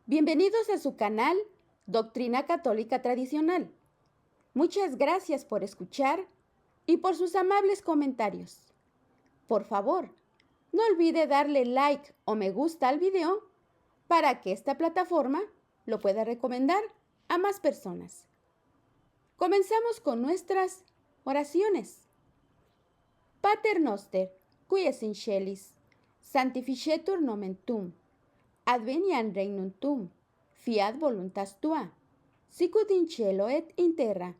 Bienvenidos a su canal Doctrina Católica Tradicional. Muchas gracias por escuchar y por sus amables comentarios. Por favor, no olvide darle like o me gusta al video para que esta plataforma lo pueda recomendar a más personas. Comenzamos con nuestras oraciones. Pater noster, qui es in celis, sanctificetur nomen tuum, adveniat regnum tuum, fiat voluntas tua, sicut in cielo et in terra.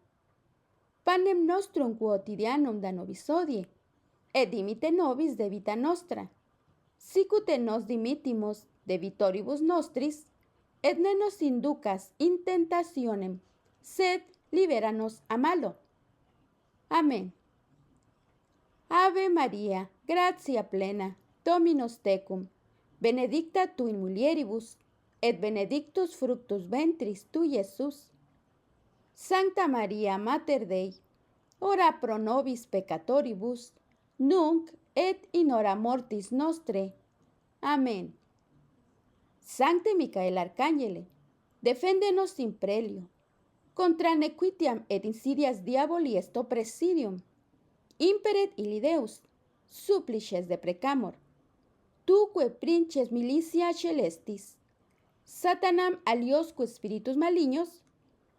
Panem nostrum quotidianum da nobis hodie, et dimite nobis debita nostra, sicut et nos dimittimus debitoribus nostris, et ne nos inducas in tentationem, sed libera nos a malo. Amén. Ave María, gratia plena, Dominus tecum, benedicta tu in mulieribus, et benedictus fructus ventris tui, Iesus. Sancta Maria, Mater Dei, ora pro nobis peccatoribus, nunc et in hora mortis nostre. Amén. Sancte Micael Arcángele, defendenos in prelio, contra nequitiam et insidias diaboli est oppressidium, imperet illi Deus, supplices deprecamur. Tuque princes milicia celestis, Satanam aliosque spiritus malignos,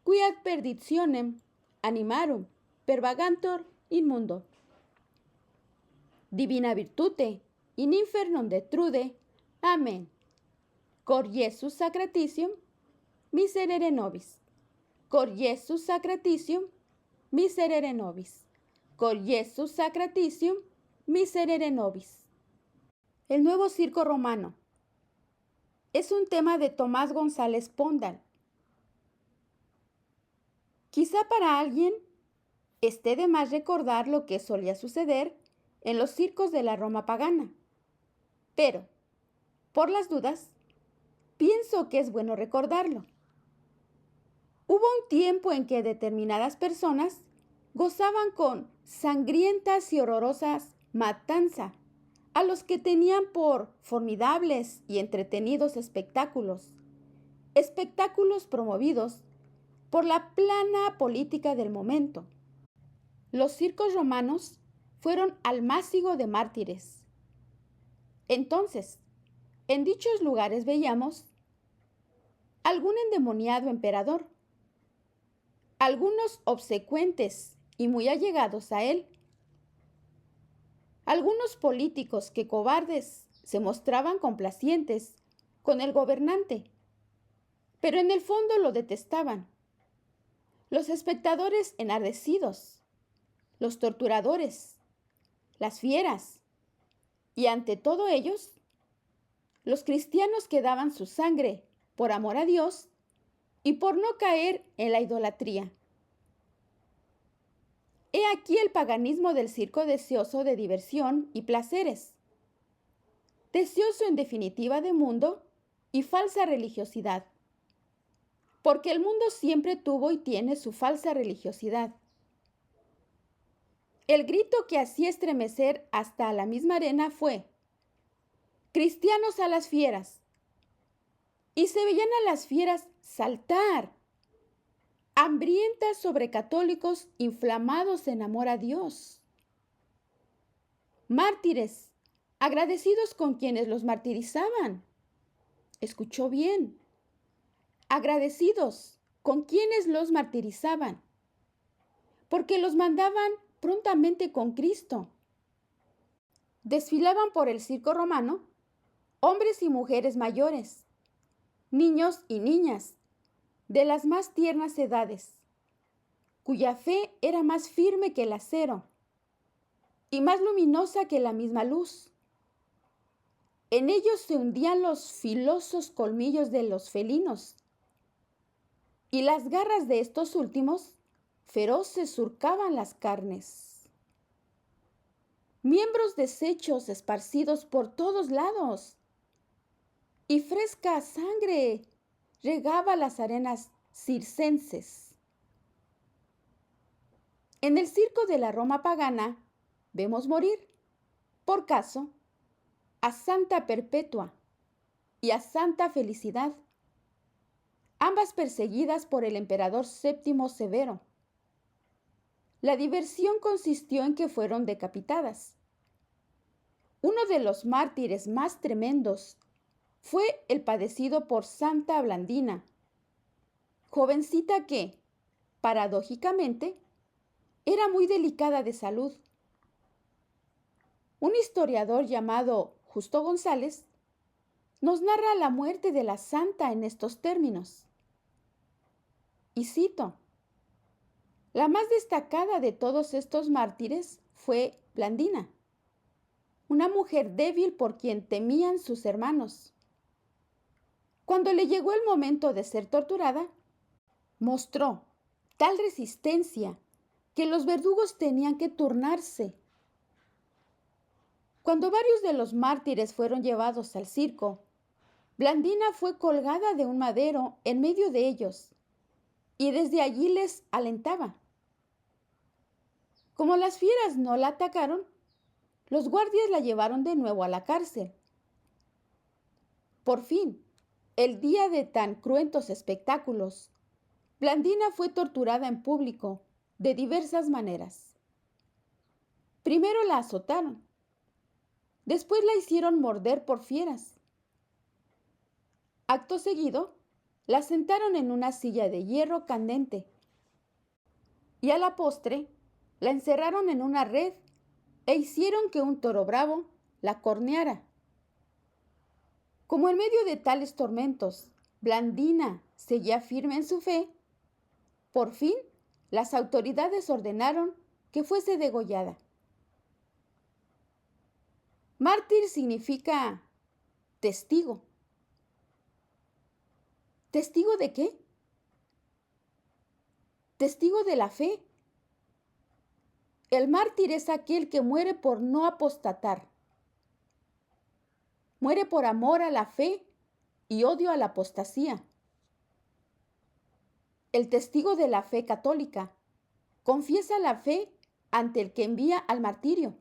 qui ad perditionem animarum pervagantur in mundo. Divina virtute, in infernum detrude. Amén. Cor Iesus sacratitium, miserere nobis. Cor Iesus sacratitium, miserere nobis. Cor Iesus sacratitium, miserere nobis. El nuevo circo romano es un tema de Tomás González Pondal. Quizá para alguien esté de más recordar lo que solía suceder en los circos de la Roma pagana, pero, por las dudas, pienso que es bueno recordarlo. Hubo un tiempo en que determinadas personas gozaban con sangrientas y horrorosas matanzas a los que tenían por formidables y entretenidos espectáculos promovidos por la plana política del momento. Los circos romanos fueron almácigo de mártires. Entonces, en dichos lugares veíamos algún endemoniado emperador, algunos obsecuentes y muy allegados a él, algunos políticos que cobardes se mostraban complacientes con el gobernante, pero en el fondo lo detestaban, los espectadores enardecidos, los torturadores, las fieras, y ante todo ellos, los cristianos que daban su sangre por amor a Dios y por no caer en la idolatría. He aquí el paganismo del circo deseoso de diversión y placeres, deseoso en definitiva de mundo y falsa religiosidad, porque el mundo siempre tuvo y tiene su falsa religiosidad. El grito que hacía estremecer hasta la misma arena fue: cristianos a las fieras. Y se veían a las fieras saltar, hambrientas sobre católicos inflamados en amor a Dios. Mártires, agradecidos con quienes los martirizaban. Escuchó bien. Agradecidos con quienes los martirizaban, porque los mandaban prontamente con Cristo. Desfilaban por el circo romano hombres y mujeres mayores, niños y niñas, de las más tiernas edades, cuya fe era más firme que el acero y más luminosa que la misma luz. En ellos se hundían los filosos colmillos de los felinos, y las garras de estos últimos feroces surcaban las carnes. Miembros deshechos esparcidos por todos lados, y fresca sangre regaba las arenas circenses. En el circo de la Roma pagana vemos morir, por caso, a Santa Perpetua y a Santa Felicidad, ambas perseguidas por el emperador Séptimo Severo. La diversión consistió en que fueron decapitadas. Uno de los mártires más tremendos fue el padecido por Santa Blandina, jovencita que, paradójicamente, era muy delicada de salud. Un historiador llamado Justo González nos narra la muerte de la santa en estos términos. Y cito: la más destacada de todos estos mártires fue Blandina, una mujer débil por quien temían sus hermanos. Cuando le llegó el momento de ser torturada, mostró tal resistencia que los verdugos tenían que turnarse. Cuando varios de los mártires fueron llevados al circo, Blandina fue colgada de un madero en medio de ellos y desde allí les alentaba. Como las fieras no la atacaron, los guardias la llevaron de nuevo a la cárcel. Por fin, el día de tan cruentos espectáculos, Blandina fue torturada en público de diversas maneras. Primero la azotaron, después la hicieron morder por fieras. Acto seguido, la sentaron en una silla de hierro candente y a la postre la encerraron en una red e hicieron que un toro bravo la corneara. Como en medio de tales tormentos, Blandina seguía firme en su fe, por fin las autoridades ordenaron que fuese degollada. Mártir significa testigo. ¿Testigo de qué? Testigo de la fe. El mártir es aquel que muere por no apostatar. Muere por amor a la fe y odio a la apostasía. El testigo de la fe católica confiesa la fe ante el que envía al martirio.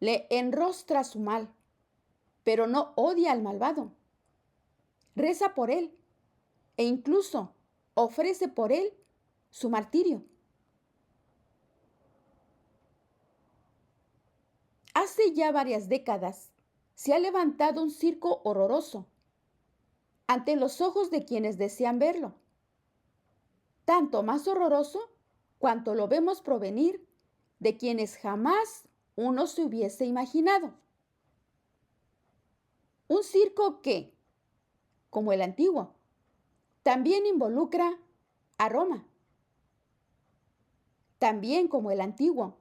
Le enrostra su mal, pero no odia al malvado. Reza por él e incluso ofrece por él su martirio. Hace ya varias décadas se ha levantado un circo horroroso ante los ojos de quienes desean verlo. Tanto más horroroso cuanto lo vemos provenir de quienes jamás uno se hubiese imaginado. Un circo que, como el antiguo, también involucra a Roma. También, como el antiguo,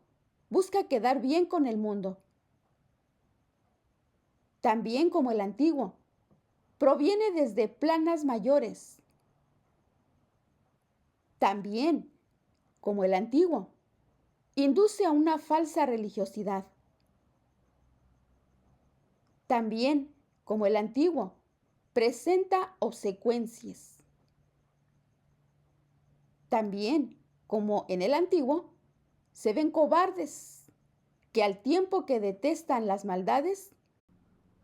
busca quedar bien con el mundo. También, como el antiguo, proviene desde planas mayores. También, como el antiguo, induce a una falsa religiosidad. También, como el antiguo, presenta obsecuencias. También, como en el antiguo, se ven cobardes que al tiempo que detestan las maldades,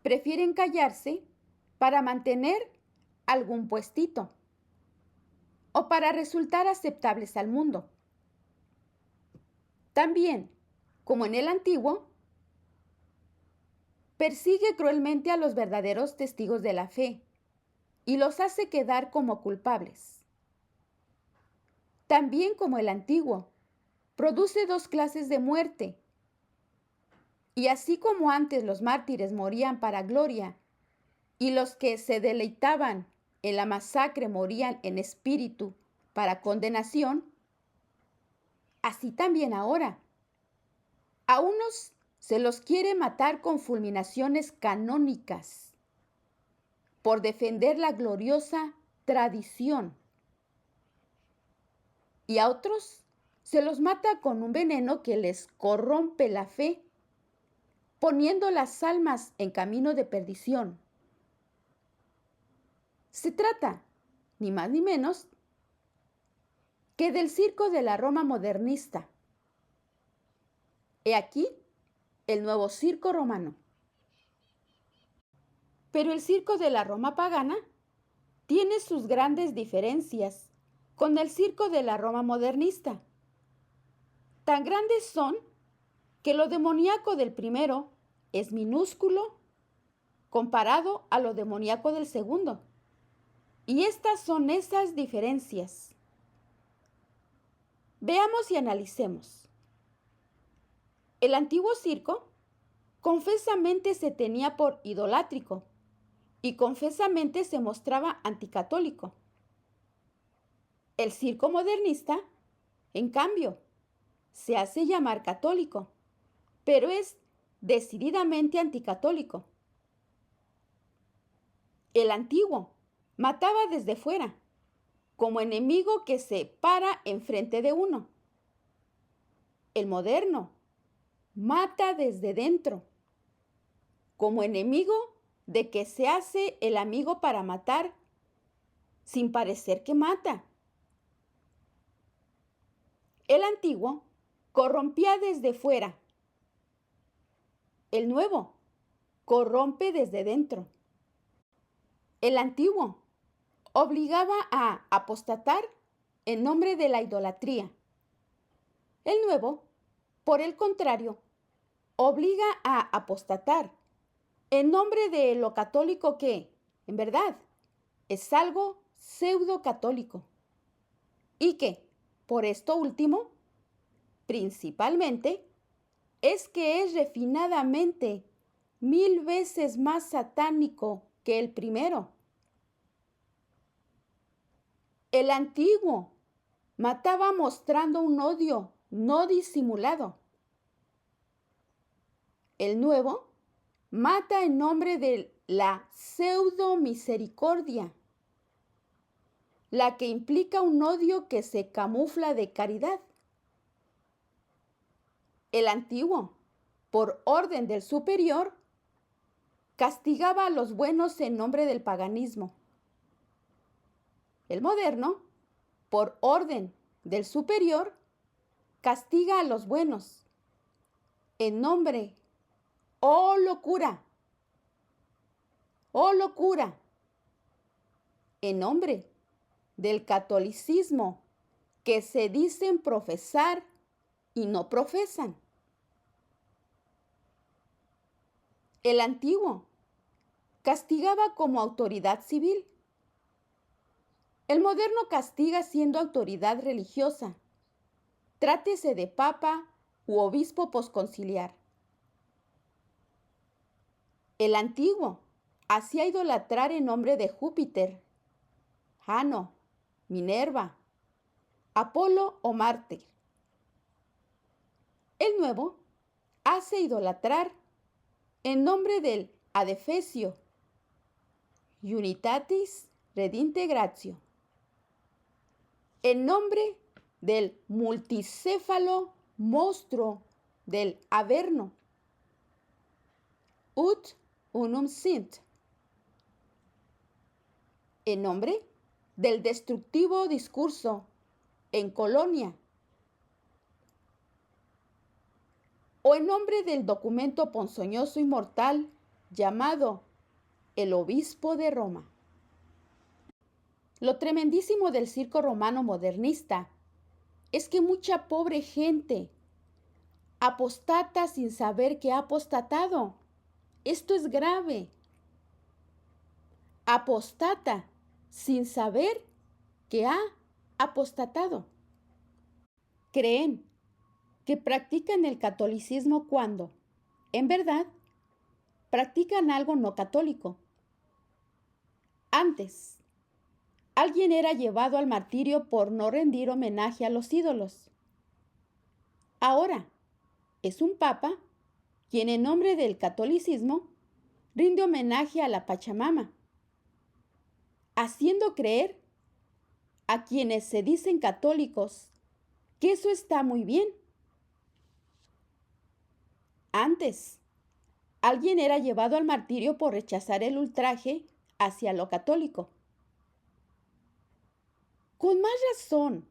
prefieren callarse para mantener algún puestito o para resultar aceptables al mundo. También, como en el antiguo, persigue cruelmente a los verdaderos testigos de la fe y los hace quedar como culpables. También, como el antiguo, produce dos clases de muerte. Y así como antes los mártires morían para gloria y los que se deleitaban en la masacre morían en espíritu para condenación, así también ahora. A unos se los quiere matar con fulminaciones canónicas por defender la gloriosa tradición. Y a otros se los mata con un veneno que les corrompe la fe, poniendo las almas en camino de perdición. Se trata, ni más ni menos, que del circo de la Roma modernista. He aquí el nuevo circo romano. Pero el circo de la Roma pagana tiene sus grandes diferencias con el circo de la Roma modernista. Tan grandes son que lo demoníaco del primero es minúsculo comparado a lo demoníaco del segundo. Y estas son esas diferencias. Veamos y analicemos. El antiguo circo confesamente se tenía por idolátrico y confesamente se mostraba anticatólico. El circo modernista, en cambio, se hace llamar católico, pero es decididamente anticatólico. El antiguo mataba desde fuera, como enemigo que se para enfrente de uno. El moderno mata desde dentro, como enemigo de que se hace el amigo para matar, sin parecer que mata. El antiguo corrompía desde fuera. El nuevo corrompe desde dentro. El antiguo obligaba a apostatar en nombre de la idolatría. El nuevo, por el contrario, obliga a apostatar en nombre de lo católico que, en verdad, es algo pseudo católico y que, por esto último, principalmente, es que es refinadamente 1000 veces más satánico que el primero. El antiguo mataba mostrando un odio no disimulado. El nuevo mata en nombre de la pseudo misericordia, la que implica un odio que se camufla de caridad. El antiguo, por orden del superior, castigaba a los buenos en nombre del paganismo. El moderno, por orden del superior, castiga a los buenos en nombre, ¡oh locura! ¡Oh locura! En nombre del catolicismo que se dicen profesar y no profesan. El antiguo castigaba como autoridad civil. El moderno castiga siendo autoridad religiosa, trátese de papa u obispo posconciliar. El antiguo hacía idolatrar en nombre de Júpiter, Jano, Minerva, Apolo o Marte. El nuevo hace idolatrar en nombre del adefesio, Unitatis Redintegratio, en nombre del multicéfalo monstruo del Averno, Ut unum sint, en nombre del destructivo discurso en Colonia, o en nombre del documento ponzoñoso y mortal llamado el Obispo de Roma. Lo tremendísimo del circo romano modernista es que mucha pobre gente apostata sin saber que ha apostatado. Esto es grave. Apostata sin saber que ha apostatado. Creen que practican el catolicismo cuando, en verdad, practican algo no católico. Antes, alguien era llevado al martirio por no rendir homenaje a los ídolos. Ahora, es un papa quien en nombre del catolicismo rinde homenaje a la Pachamama, haciendo creer a quienes se dicen católicos que eso está muy bien. Antes, alguien era llevado al martirio por rechazar el ultraje hacia lo católico. Con más razón,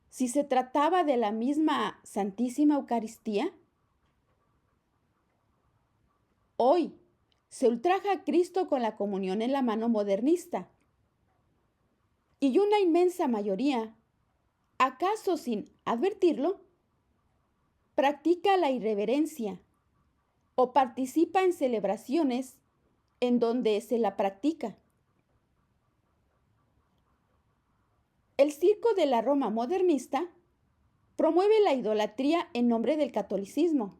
si se trataba de la misma Santísima Eucaristía. Hoy se ultraja a Cristo con la comunión en la mano modernista, Y una inmensa mayoría, acaso sin advertirlo, practica la irreverencia o participa en celebraciones en donde se la practica. El circo de la Roma modernista promueve la idolatría en nombre del catolicismo.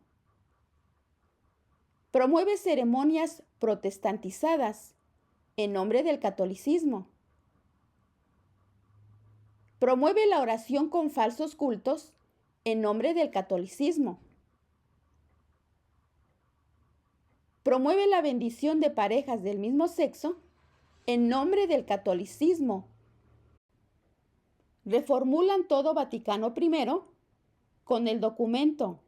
Promueve ceremonias protestantizadas en nombre del catolicismo. Promueve la oración con falsos cultos en nombre del catolicismo. Promueve la bendición de parejas del mismo sexo en nombre del catolicismo. Reformulan todo Vaticano I con el documento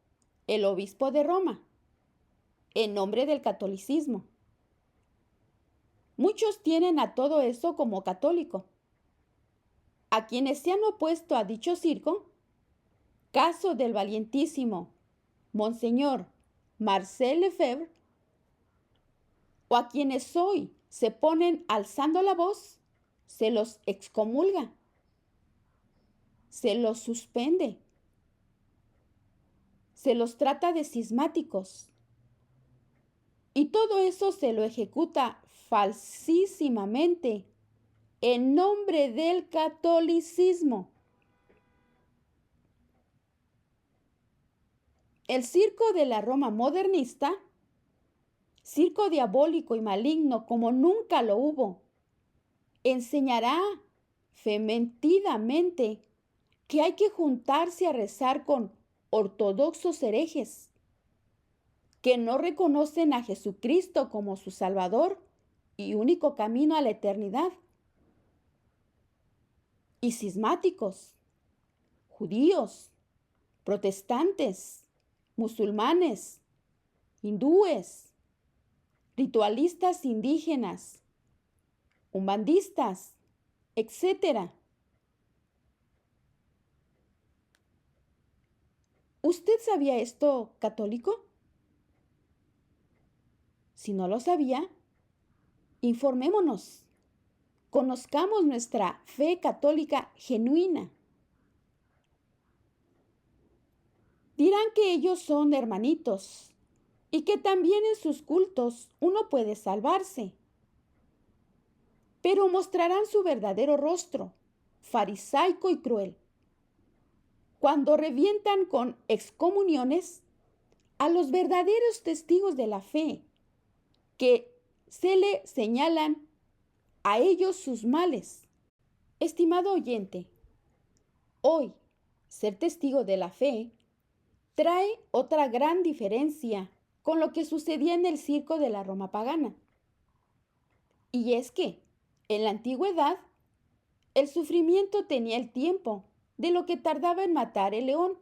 El Obispo de Roma en nombre del catolicismo. Muchos tienen a todo eso como católico. A quienes se han opuesto a dicho circo, caso del valientísimo Monseñor Marcel Lefebvre, o a quienes hoy se ponen alzando la voz, se los excomulga, se los suspende, se los trata de cismáticos. Y todo eso se lo ejecuta falsísimamente en nombre del catolicismo. El circo de la Roma modernista, circo diabólico y maligno como nunca lo hubo, enseñará fementidamente que hay que juntarse a rezar con ortodoxos herejes que no reconocen a Jesucristo como su Salvador y único camino a la eternidad. Y cismáticos, judíos, protestantes, musulmanes, hindúes, ritualistas indígenas, umbandistas, etc. ¿Usted sabía esto, católico? Si no lo sabía, informémonos. Conozcamos nuestra fe católica genuina. Dirán que ellos son hermanitos y que también en sus cultos uno puede salvarse. Pero mostrarán su verdadero rostro, farisaico y cruel, cuando revientan con excomuniones a los verdaderos testigos de la fe, que se le señalan a ellos sus males. Estimado oyente, hoy ser testigo de la fe trae otra gran diferencia con lo que sucedía en el circo de la Roma pagana. Y es que, en la antigüedad, el sufrimiento tenía el tiempo de lo que tardaba en matar el león,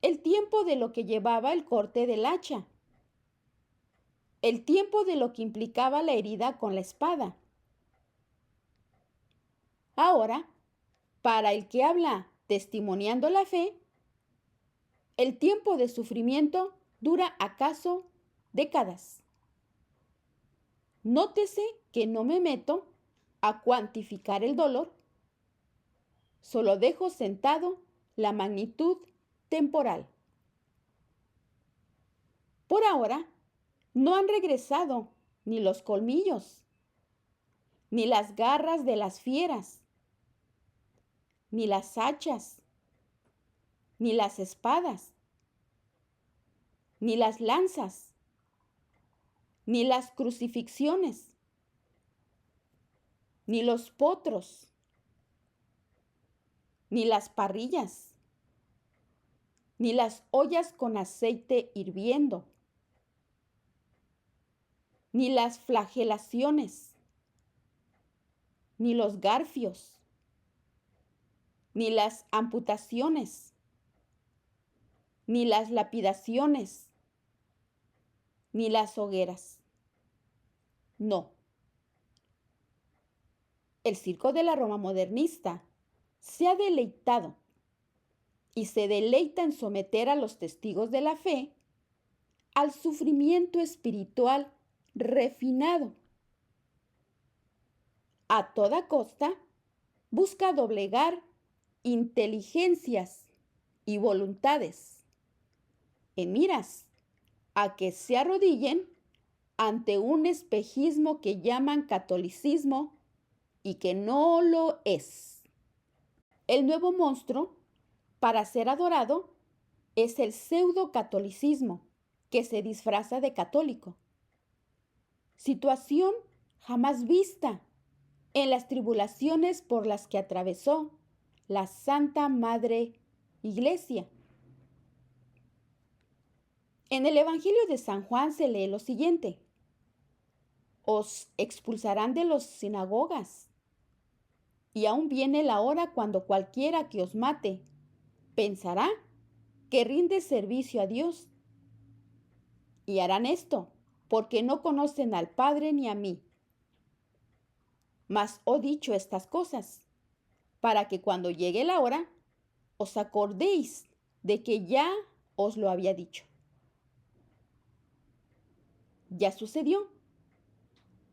el tiempo de lo que llevaba el corte del hacha, el tiempo de lo que implicaba la herida con la espada. Ahora, para el que habla testimoniando la fe, el tiempo de sufrimiento dura acaso décadas. Nótese que no me meto a cuantificar el dolor, solo dejo sentado la magnitud temporal. Por ahora, no han regresado ni los colmillos, ni las garras de las fieras, ni las hachas, ni las espadas, ni las lanzas, ni las crucifixiones, ni los potros, ni las parrillas, ni las ollas con aceite hirviendo, ni las flagelaciones, ni los garfios, ni las amputaciones, ni las lapidaciones, ni las hogueras. No. El circo de la Roma modernista se ha deleitado y se deleita en someter a los testigos de la fe al sufrimiento espiritual refinado. a toda costa busca doblegar inteligencias y voluntades en miras a que se arrodillen ante un espejismo que llaman catolicismo y que no lo es. El nuevo monstruo, para ser adorado, es el pseudo-catolicismo, que se disfraza de católico. Situación jamás vista en las tribulaciones por las que atravesó la Santa Madre Iglesia. En el Evangelio de San Juan se lee lo siguiente: os expulsarán de las sinagogas, y aún viene la hora cuando cualquiera que os mate pensará que rinde servicio a Dios. Y harán esto porque no conocen al Padre ni a mí. Mas os he dicho estas cosas, para que cuando llegue la hora, os acordéis de que ya os lo había dicho. Ya sucedió,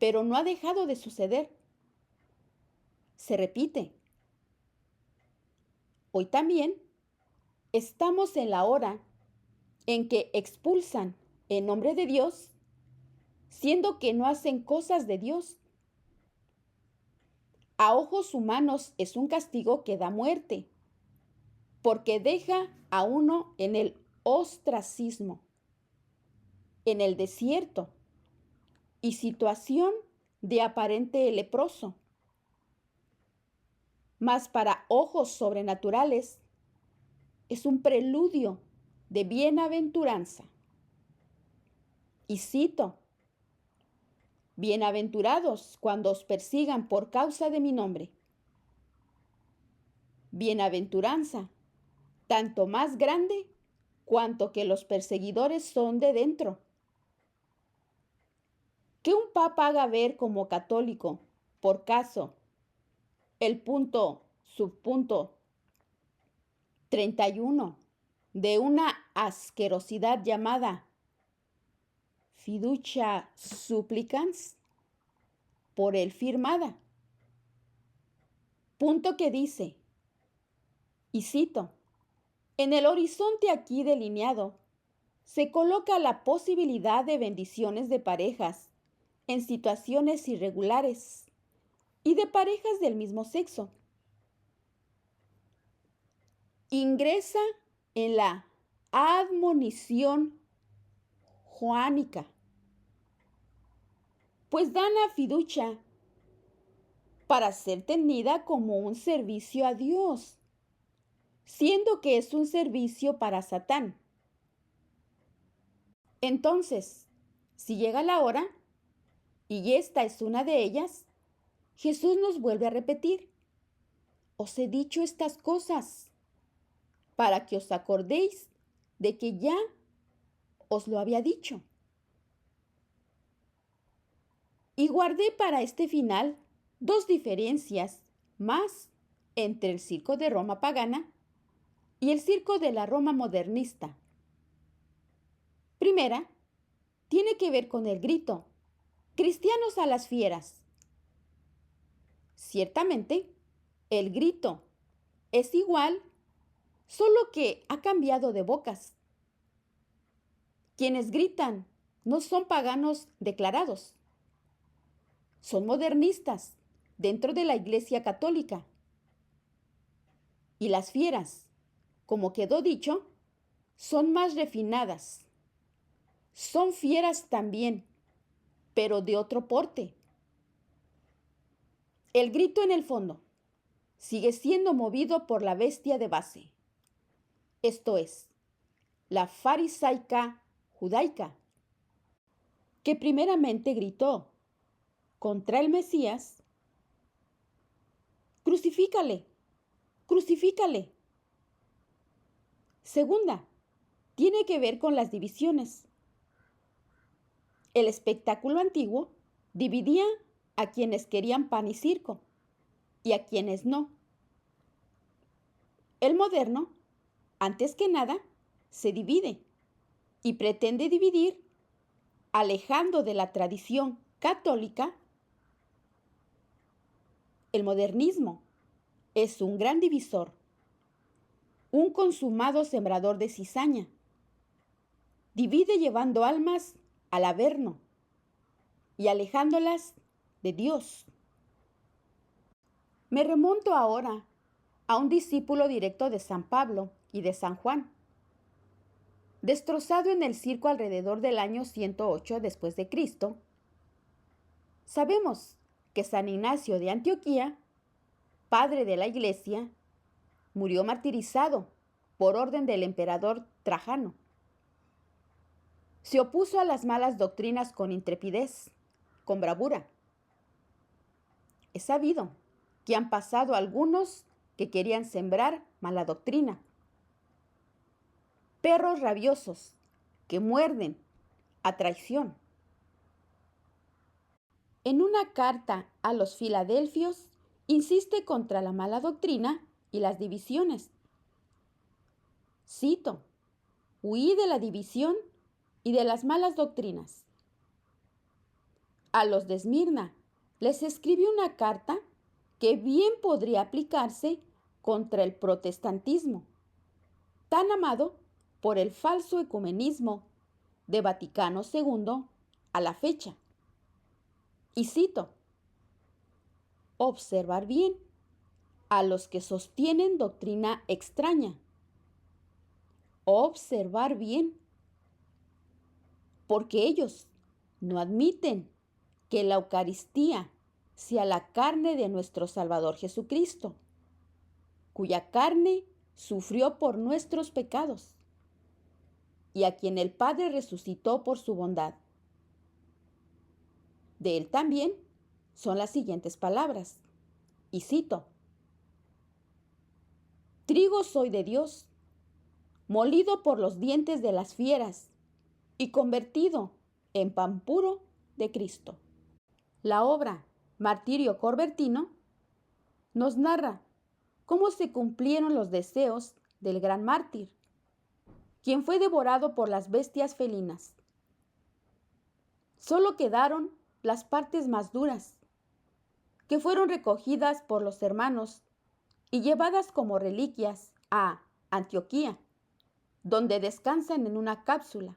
pero no ha dejado de suceder. Se repite. Hoy también estamos en la hora en que expulsan en nombre de Dios, siendo que no hacen cosas de Dios. A ojos humanos es un castigo que da muerte, porque deja a uno en el ostracismo, en el desierto y situación de aparente leproso. Mas para ojos sobrenaturales es un preludio de bienaventuranza. Y cito: bienaventurados cuando os persigan por causa de mi nombre. Bienaventuranza, tanto más grande cuanto que los perseguidores son de dentro. Que un papa haga ver como católico, por caso, el subpunto 31 de una asquerosidad llamada fiducia supplicans, por él firmada. Punto que dice, y cito: en el horizonte aquí delineado se coloca la posibilidad de bendiciones de parejas en situaciones irregulares y de parejas del mismo sexo. Ingresa en la admonición joánica, pues dan la fiducia para ser tenida como un servicio a Dios, siendo que es un servicio para Satán. Entonces, si llega la hora, y esta es una de ellas, Jesús nos vuelve a repetir: os he dicho estas cosas para que os acordéis de que ya os lo había dicho. Y guardé para este final dos diferencias más entre el circo de Roma pagana y el circo de la Roma modernista. Primera, tiene que ver con el grito: cristianos a las fieras. Ciertamente, el grito es igual, solo que ha cambiado de bocas. Quienes gritan no son paganos declarados, son modernistas dentro de la Iglesia Católica. Y las fieras, como quedó dicho, son más refinadas. Son fieras también, pero de otro porte. El grito en el fondo sigue siendo movido por la bestia de base, esto es, la farisaica judaica, que primeramente gritó contra el Mesías: crucifícale, crucifícale. Segunda, tiene que ver con las divisiones. El espectáculo antiguo dividía a quienes querían pan y circo y a quienes no. El moderno, antes que nada, se divide y pretende dividir alejando de la tradición católica El modernismo es un gran divisor, un consumado sembrador de cizaña. Divide llevando almas al averno y alejándolas de Dios. Me remonto ahora a un discípulo directo de San Pablo y de San Juan, destrozado en el circo alrededor del año 108 después de Cristo. Sabemos que San Ignacio de Antioquía, padre de la Iglesia, murió martirizado por orden del emperador Trajano. Se opuso a las malas doctrinas con intrepidez, con bravura. Es sabido que han pasado algunos que querían sembrar mala doctrina. Perros rabiosos que muerden a traición. En una carta a los filadelfios insiste contra la mala doctrina y las divisiones. Cito: huí de la división y de las malas doctrinas. A los de Esmirna les escribió una carta que bien podría aplicarse contra el protestantismo, tan amado por el falso ecumenismo de Vaticano II a la fecha. Y cito: observar bien a los que sostienen doctrina extraña. Observar bien, porque ellos no admiten que la Eucaristía sea la carne de nuestro Salvador Jesucristo, cuya carne sufrió por nuestros pecados y a quien el Padre resucitó por su bondad. De él también son las siguientes palabras, y cito: trigo soy de Dios, molido por los dientes de las fieras y convertido en pan puro de Cristo. La obra Martirio Corbertino nos narra cómo se cumplieron los deseos del gran mártir, quien fue devorado por las bestias felinas. Solo quedaron las partes más duras, que fueron recogidas por los hermanos y llevadas como reliquias a Antioquía, donde descansan en una cápsula,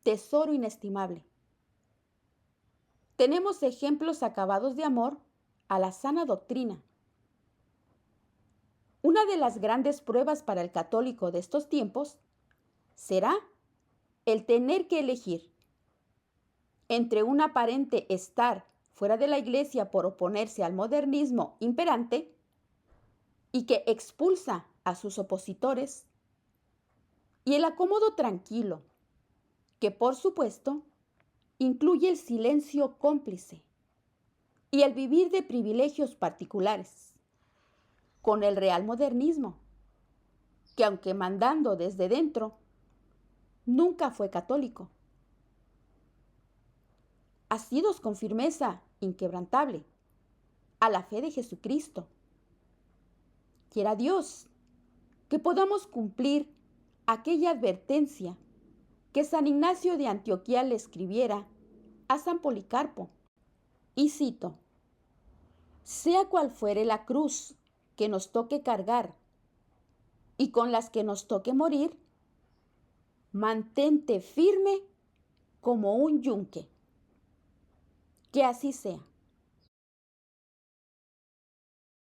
tesoro inestimable. Tenemos ejemplos acabados de amor a la sana doctrina. Una de las grandes pruebas para el católico de estos tiempos será el tener que elegir entre un aparente estar fuera de la Iglesia por oponerse al modernismo imperante y que expulsa a sus opositores, y el acomodo tranquilo, que por supuesto incluye el silencio cómplice y el vivir de privilegios particulares, con el real modernismo, que aunque mandando desde dentro, nunca fue católico. Asidos con firmeza inquebrantable a la fe de Jesucristo. Quiera Dios que podamos cumplir aquella advertencia que San Ignacio de Antioquía le escribiera a San Policarpo. Y cito: sea cual fuere la cruz que nos toque cargar y con las que nos toque morir, mantente firme como un yunque. Que así sea.